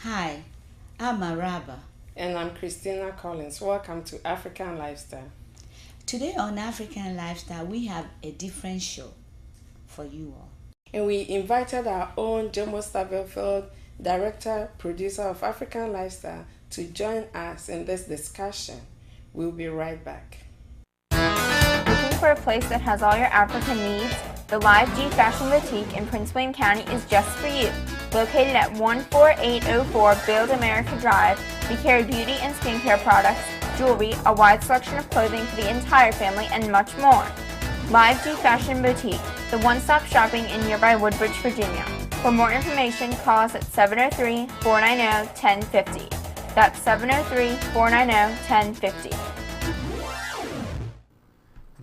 Hi, I'm Araba. And I'm Christina Collins. Welcome to African Lifestyle. Today on African Lifestyle, we have a different show for you all. And we invited our own Jomo Stavelfield, director, producer of African Lifestyle, to join us in this discussion. We'll be right back. Looking for a place that has all your African needs? The Live G Fashion Boutique in Prince William County is just for you. Located at 14804 Build America Drive, we carry beauty and skincare products, jewelry, a wide selection of clothing for the entire family, and much more. Live G Fashion Boutique, the one-stop shopping in nearby Woodbridge, Virginia. For more information, call us at 703-490-1050. That's 703-490-1050.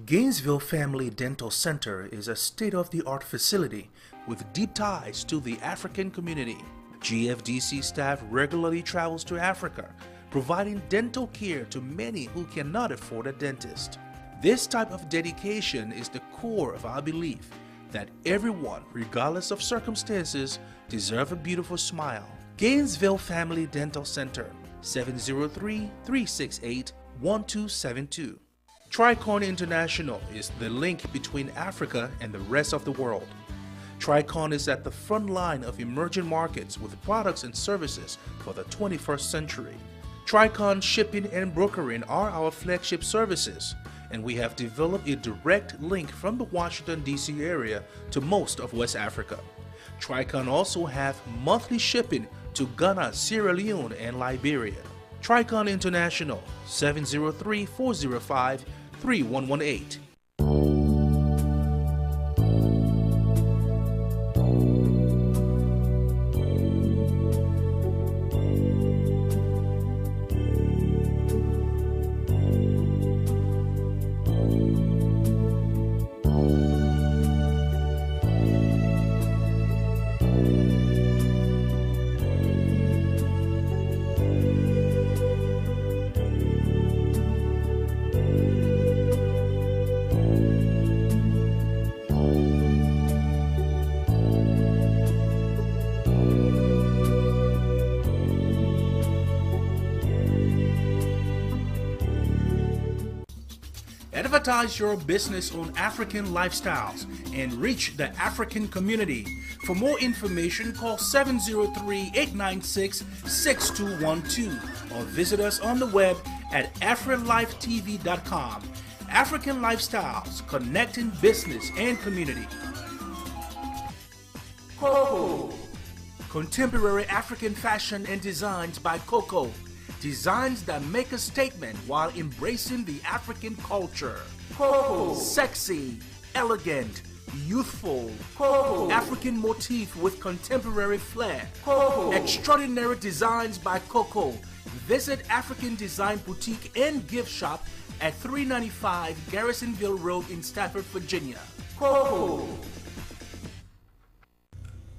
Gainesville Family Dental Center is a state-of-the-art facility with deep ties to the African community. GFDC staff regularly travels to Africa, providing dental care to many who cannot afford a dentist. This type of dedication is the core of our belief that everyone, regardless of circumstances, deserves a beautiful smile. Gainesville Family Dental Center, 703-368-1272. Tricon International is the link between Africa and the rest of the world. Tricon is at the front line of emerging markets with products and services for the 21st century. Tricon shipping and brokering are our flagship services, and we have developed a direct link from the Washington, D.C. area to most of West Africa. Tricon also have monthly shipping to Ghana, Sierra Leone, and Liberia. Tricon International, 703-405-3118. Advertise your business on African lifestyles and reach the African community. For more information, call 703-896-6212 or visit us on the web at AfriLifeTV.com. African Lifestyles, connecting business and community. Coco. Contemporary African fashion and designs by Coco. Designs that make a statement while embracing the African culture. Coco. Sexy, elegant, youthful. Coco. African motif with contemporary flair. Coco. Extraordinary designs by Coco. Visit African Design Boutique and Gift Shop at 395 Garrisonville Road in Stafford, Virginia. Coco.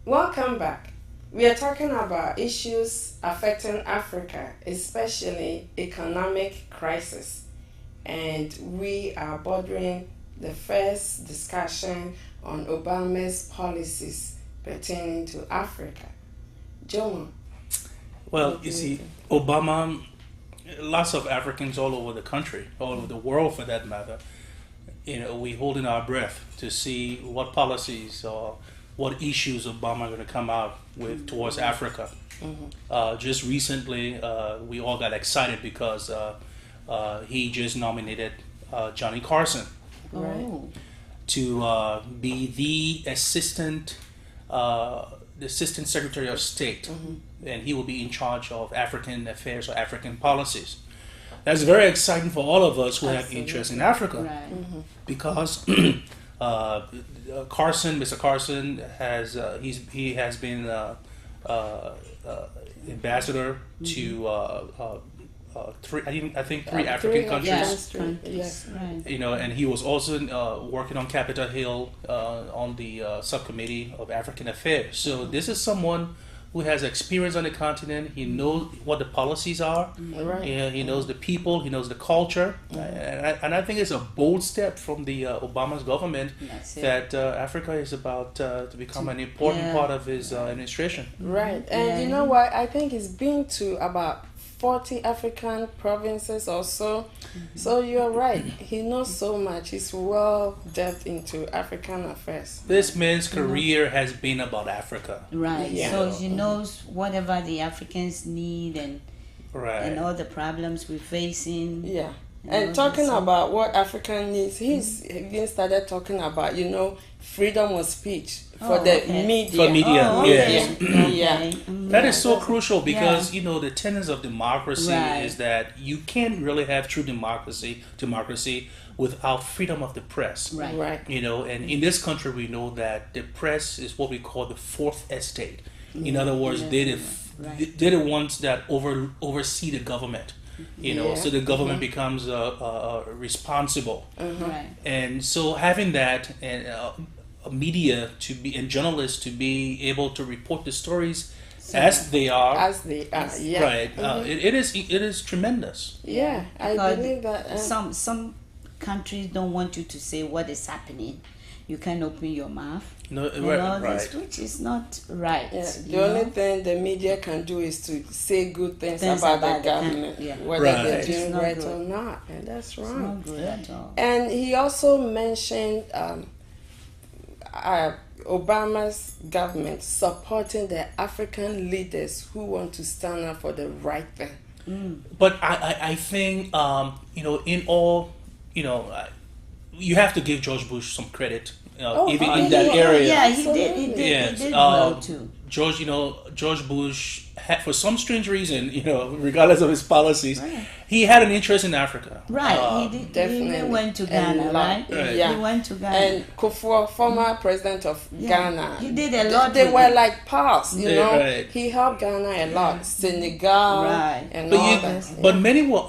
Welcome back. We are talking about issues affecting Africa, especially economic crisis. And we are bordering the first discussion on Obama's policies pertaining to Africa. Jomo. Well, you see, Obama, lots of Africans all over the country, all over the world for that matter, we holding our breath to see what policies or what issues Obama are going to come out with towards Africa. Just recently, we all got excited because he just nominated Johnny Carson to be the assistant Secretary of State, and he will be in charge of African affairs or African policies. That's very exciting for all of us who have interest in Africa, because Mr. Carson has he has been ambassador to three African countries. Yes. Right. And he was also working on Capitol Hill on the subcommittee of African affairs. So this is someone who has experience on the continent. He knows what the policies are. Right. He knows the people. He knows the culture. And I think it's a bold step from the Obama's government That's it. that Africa is about to become an important part of his administration. Right. And you know what? I think he's been to about 40 African provinces or so. So you're right. He knows so much. He's well depth into African affairs. This man's career has been about Africa. Right. Yeah. So he knows whatever the Africans need and Right. all the problems we're facing. Yeah. You And know, talking so- about what African needs, he's even started talking about, freedom of speech for Oh, the okay. media. For media, Oh, yes. okay. Yeah. Okay. That is so crucial because the tenets of democracy Right. is that you can't really have true democracy without freedom of the press. Right. Right. And in this country we know that the press is what we call the fourth estate. In other words, they're the ones that oversee the government. So the government becomes responsible. Right. And so having that and media to be and journalists to be able to report the stories as they are, As they are. Yeah. right? It is tremendous. Yeah. I Because believe that. some countries don't want you to say what is happening. You can't open your mouth. No, And right, all right. this, which is not right. Yeah, you the only know? thing the media can do is to say good things Things about about the the government, yeah. whether Right. they're It's doing not right good. or not, and that's It's wrong. not good at all. And he also mentioned Obama's government supporting the African leaders who want to stand up for the right thing. But I think in all you have to give George Bush some credit. Even in that area. Yeah, he did. He Yes, did well too. George Bush had, for some strange reason, regardless of his policies, Right. he had an interest in Africa. Right, he did. definitely. He went to And Ghana, right? Right. Yeah. He went to Ghana. And Kufuor, former president of Ghana, He did a lot They with were it. like pals, you Yeah, know. right. He helped Ghana a lot, Senegal, Right. and all that. But many will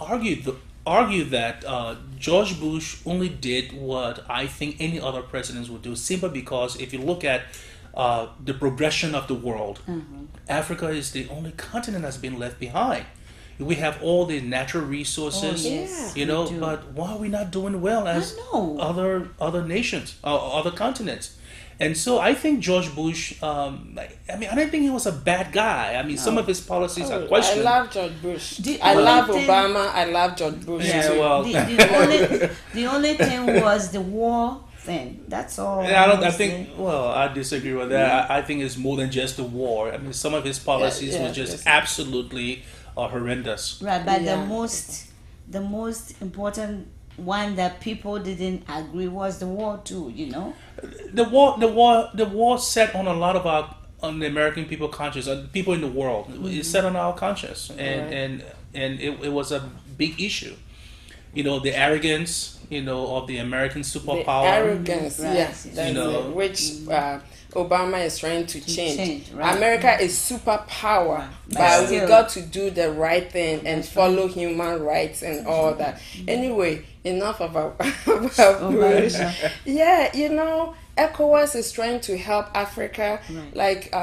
argue that George Bush only did what I think any other presidents would do, simply because if you look at the progression of the world, Africa is the only continent that's been left behind. We have all the natural resources, Oh, yes, Yeah. we do. but why are we not doing well as know. other nations, other continents? And so I think George Bush, I don't think he was a bad guy. I mean, some of his policies are I questionable. love George Bush. The I only love thing- Obama. I love George Bush. Yeah, too. well, The only thing was the war thing. That's all. I think. Well, I disagree with that. I think it's more than just the war. I mean, some of his policies yeah, were just yes. absolutely horrendous. right, but Yeah. the most important one that people didn't agree was the war too. The war set on a lot of on the American people conscious, on people in the world. It set on our conscience, and it was a big issue. The arrogance, of the American The superpower. arrogance, Right. yes, that's know. it, which Obama is trying to change. right. America is superpower, Right. but we Still- got to do the right thing and follow human rights and all that. Anyway, enough about Bush. Yeah, ECOWAS is trying to help Africa. Right. Like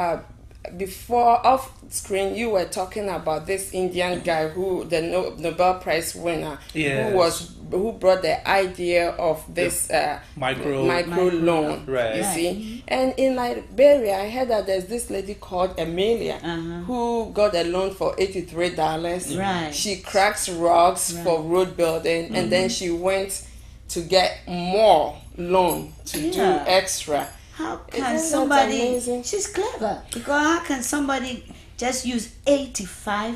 before off screen, you were talking about this Indian guy the Nobel Prize winner, Yes. who brought the idea of this micro loan. Right. You Right. see, and in Liberia, I heard that there's this lady called Amelia who got a loan for $83. Right. She cracks rocks for road building, and then she went to get more loan to do Yeah. extra. How Isn't can that somebody? amazing? She's clever because how can somebody just use $85?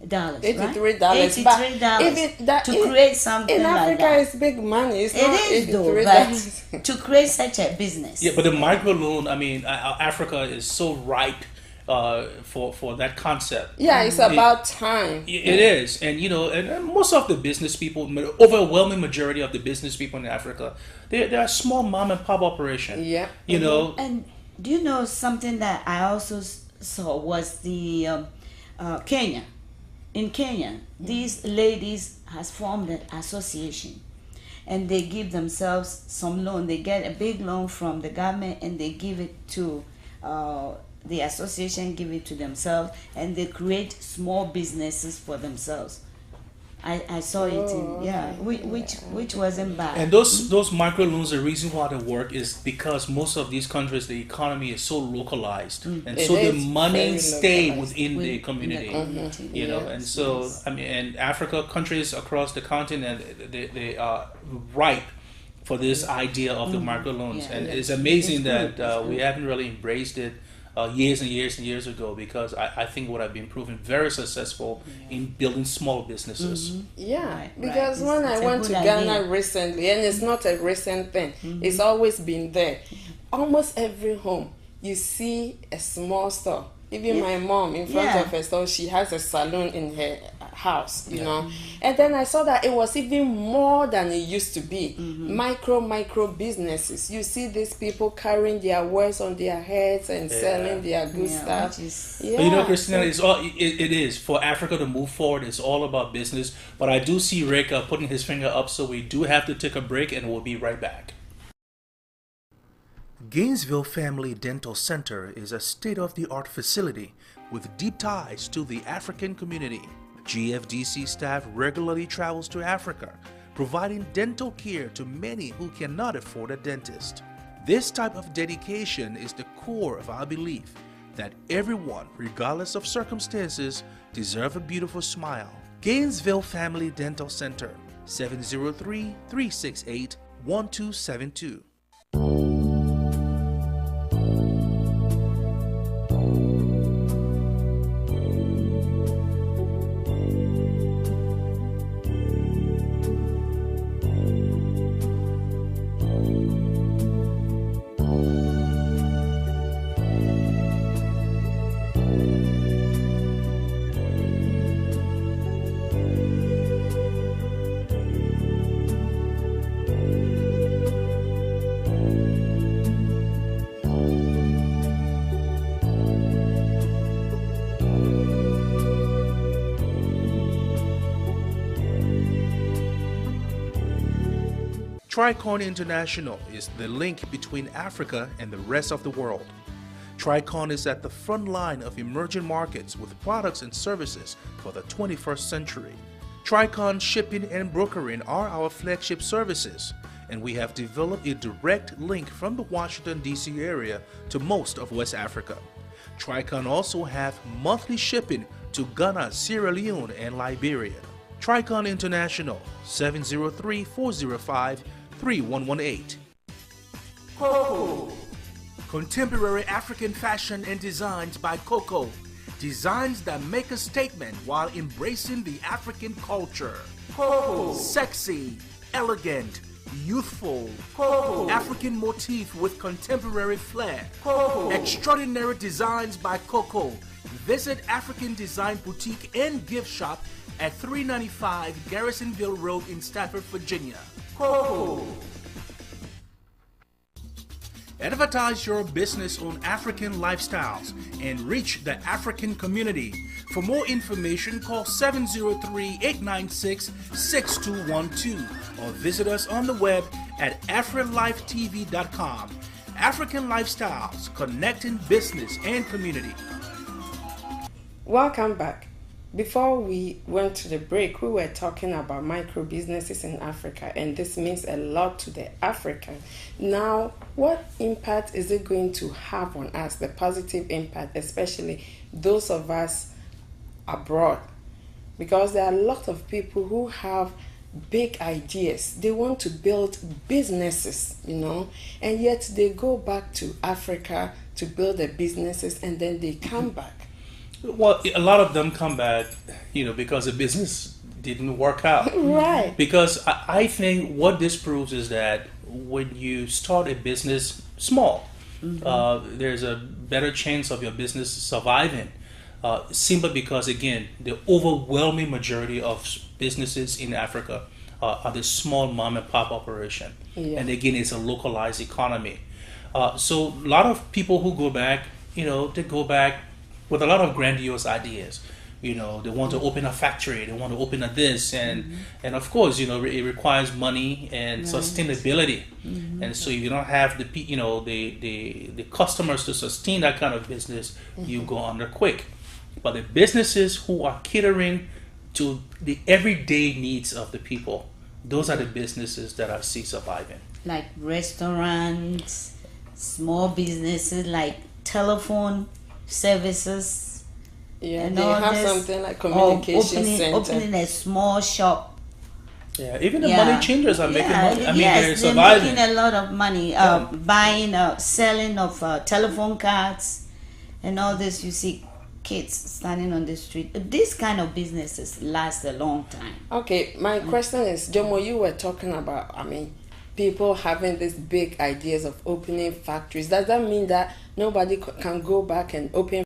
Right? $83. $83 to create something in like Africa, that. it's big money. It's It not is though, $83. but to create such a business. Yeah, but the microloan, Africa is so ripe for that concept. Yeah, it's about time. It is, and most of the business people, overwhelming majority of the business people in Africa, they are small mom and pop operation. Yeah. And do you know something that I also saw was the Kenya. In Kenya, these ladies has formed an association, and they give themselves some loan. They get a big loan from the government, and they give it to the association give it to themselves, and they create small businesses for themselves. I saw it in which wasn't bad. And those microloans, the reason why they work is because most of these countries, the economy is so localized, and so the money stay within the community. You know, and so I mean, and Africa countries across the continent, they are ripe for this idea of the microloans, and it's amazing that we haven't really embraced it years and years and years ago, because I think what I've been proven very successful in building small businesses. Yeah, because when I went to Ghana recently, and it's not a recent thing, it's always been there. Almost every home you see a small store. Even my mom, in front of her store, she has a salon in her house, you know. And then I saw that it was even more than it used to be. Micro businesses. You see these people carrying their wares on their heads and selling their good stuff. But you know, Christina, it is for Africa to move forward. It's all about business. But I do see Rick putting his finger up, so we do have to take a break, and we'll be right back. Gainesville Family Dental Center is a state-of-the-art facility with deep ties to the African community. GFDC staff regularly travels to Africa, providing dental care to many who cannot afford a dentist. This type of dedication is the core of our belief that everyone, regardless of circumstances, deserves a beautiful smile. Gainesville Family Dental Center, 703-368-1272. Tricon International is the link between Africa and the rest of the world. Tricon is at the front line of emerging markets with products and services for the 21st century. Tricon shipping and brokering are our flagship services, and we have developed a direct link from the Washington, D.C. area to most of West Africa. Tricon also have monthly shipping to Ghana, Sierra Leone, and Liberia. Tricon International, 703-405-3118. Coco. Contemporary African fashion and designs by Coco. Designs that make a statement while embracing the African culture. Coco. Sexy, elegant, youthful. Coco. African motif with contemporary flair. Coco. Extraordinary designs by Coco. Visit African Design Boutique and Gift Shop at 395 Garrisonville Road in Stafford, Virginia. Coco. Advertise your business on African lifestyles and reach the African community. For more information, call 703-896-6212 or visit us on the web at AfriLifeTV.com. African Lifestyles, connecting business and community. Welcome back. Before we went to the break, we were talking about micro businesses in Africa, and this means a lot to the African. Now, what impact is it going to have on us, the positive impact, especially those of us abroad? Because there are a lot of people who have big ideas. They want to build businesses, and yet they go back to Africa to build their businesses, and then they come back. Well, a lot of them come back, because the business didn't work out. Right. Because I think what this proves is that when you start a business small, there's a better chance of your business surviving. Simply because, again, the overwhelming majority of businesses in Africa are the small mom and pop operation. Yeah. And again, it's a localized economy. So a lot of people who go back, they go back with a lot of grandiose ideas. They want to open a factory, they want to open a this, and of course, it requires money and sustainability. And so if you don't have the customers to sustain that kind of business, you go under quick. But the businesses who are catering to the everyday needs of the people, those are the businesses that I see surviving. Like restaurants, small businesses like telephone services. Yeah, and they all have this, something like communication center. Opening a small shop. Yeah, even the money changers are making money. I mean, they're they're surviving. making a lot of money. Buying, selling of telephone cards, and all this. You see kids standing on the street. These kind of businesses last a long time. Okay, my question is, Jomo, you were talking about, people having these big ideas of opening factories. Does that mean that nobody can go back and open